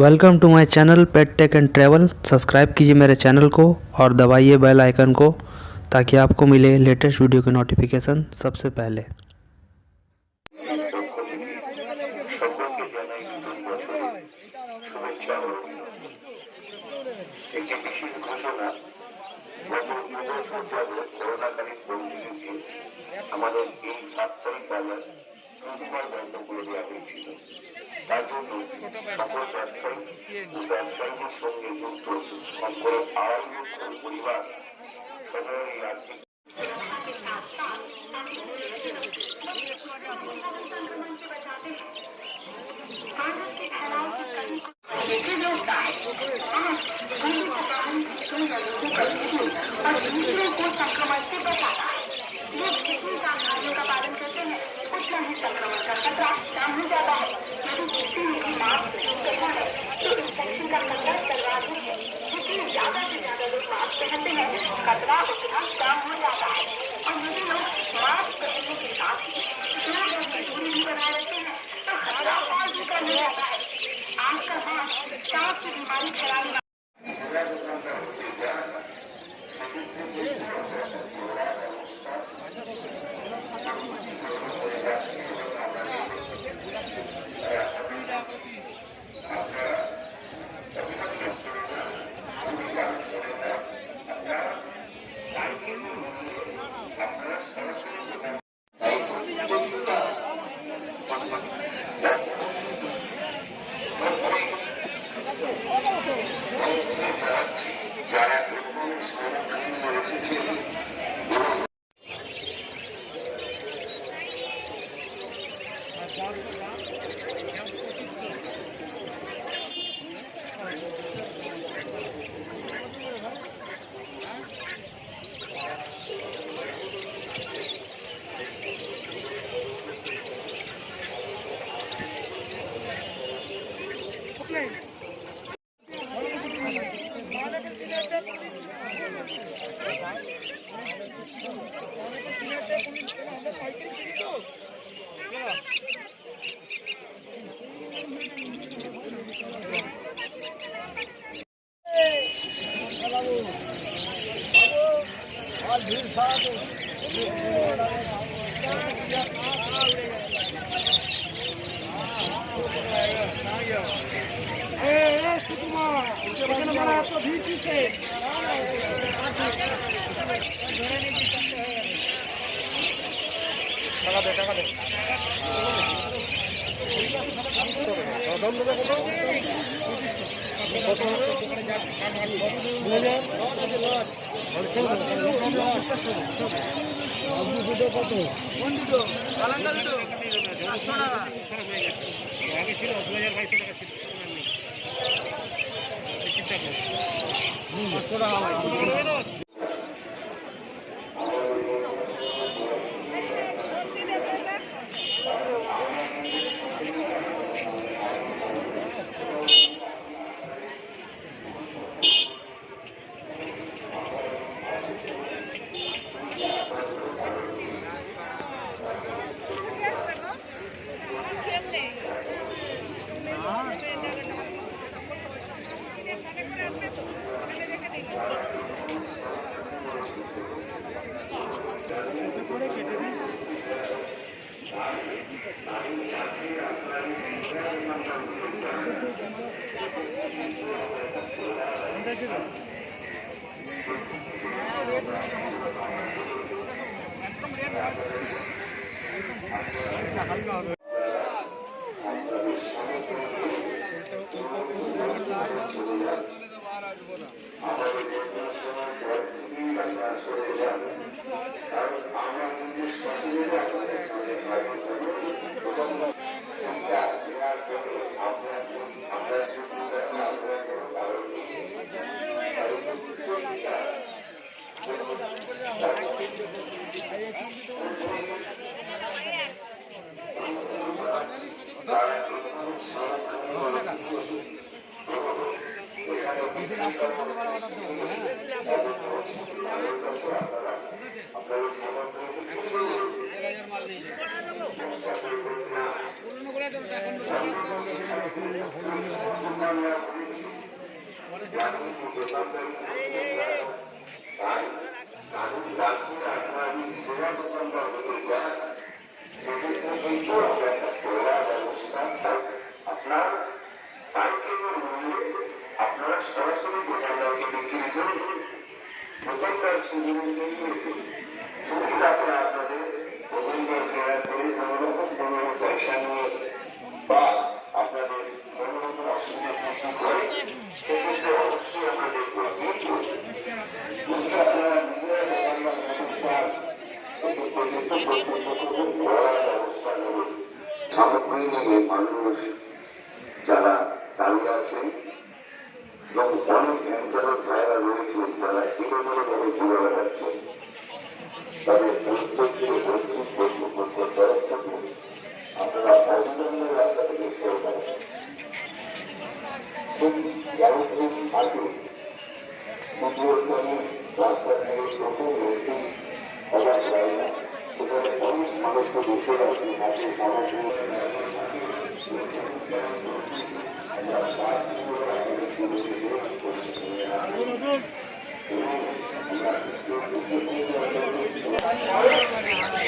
Welcome to my channel pet tech and travel. Subscribe कीजिए मेरे channel को और दबाइए बेल आइकन को ताकि आपको मिले लेटेस्ट वीडियो के नोटिफिकेशन सबसे पहले। আপনার পাইকারি মূল্যে আপনারা সরাসরি দোকানদারকে বিক্রি করুন। দোকানদার সুবিধা করে আপনাদের দোকানদার কেনার করে কোনোরকম পয়সা নিয়ে বা আপনাদের কোনোরকম অসুবিধা সৃষ্টি করে সেক্ষেত্রে অবশ্যই আমরা দেখব। কিন্তু আপনারা নিজেরা দোকানদার হতে চান ব্যবস্থা নেবেন। সামগ্রী নিয়ে মানুষ যারা দাঁড়িয়ে আছেন এবং অনেক ভ্যান চালক ভাইরা রয়েছেন যারা এলোমেলো ভাবে ঘুরে বেড়াচ্ছেন, তাদের প্রত্যেককে কর্তৃপক্ষের তরফ থেকে আপনারা অবিলম্বে রাস্তা থেকে সরে যাবেন। ঠিক 11 দিন আগে দ্বিতীয়তম রাস্তা থেকে প্রথম রয়েছে অবাক যায় না, সেখানে অনেক মানুষকে দেখতে পাচ্ছি হাতে সামগ্রী আমরা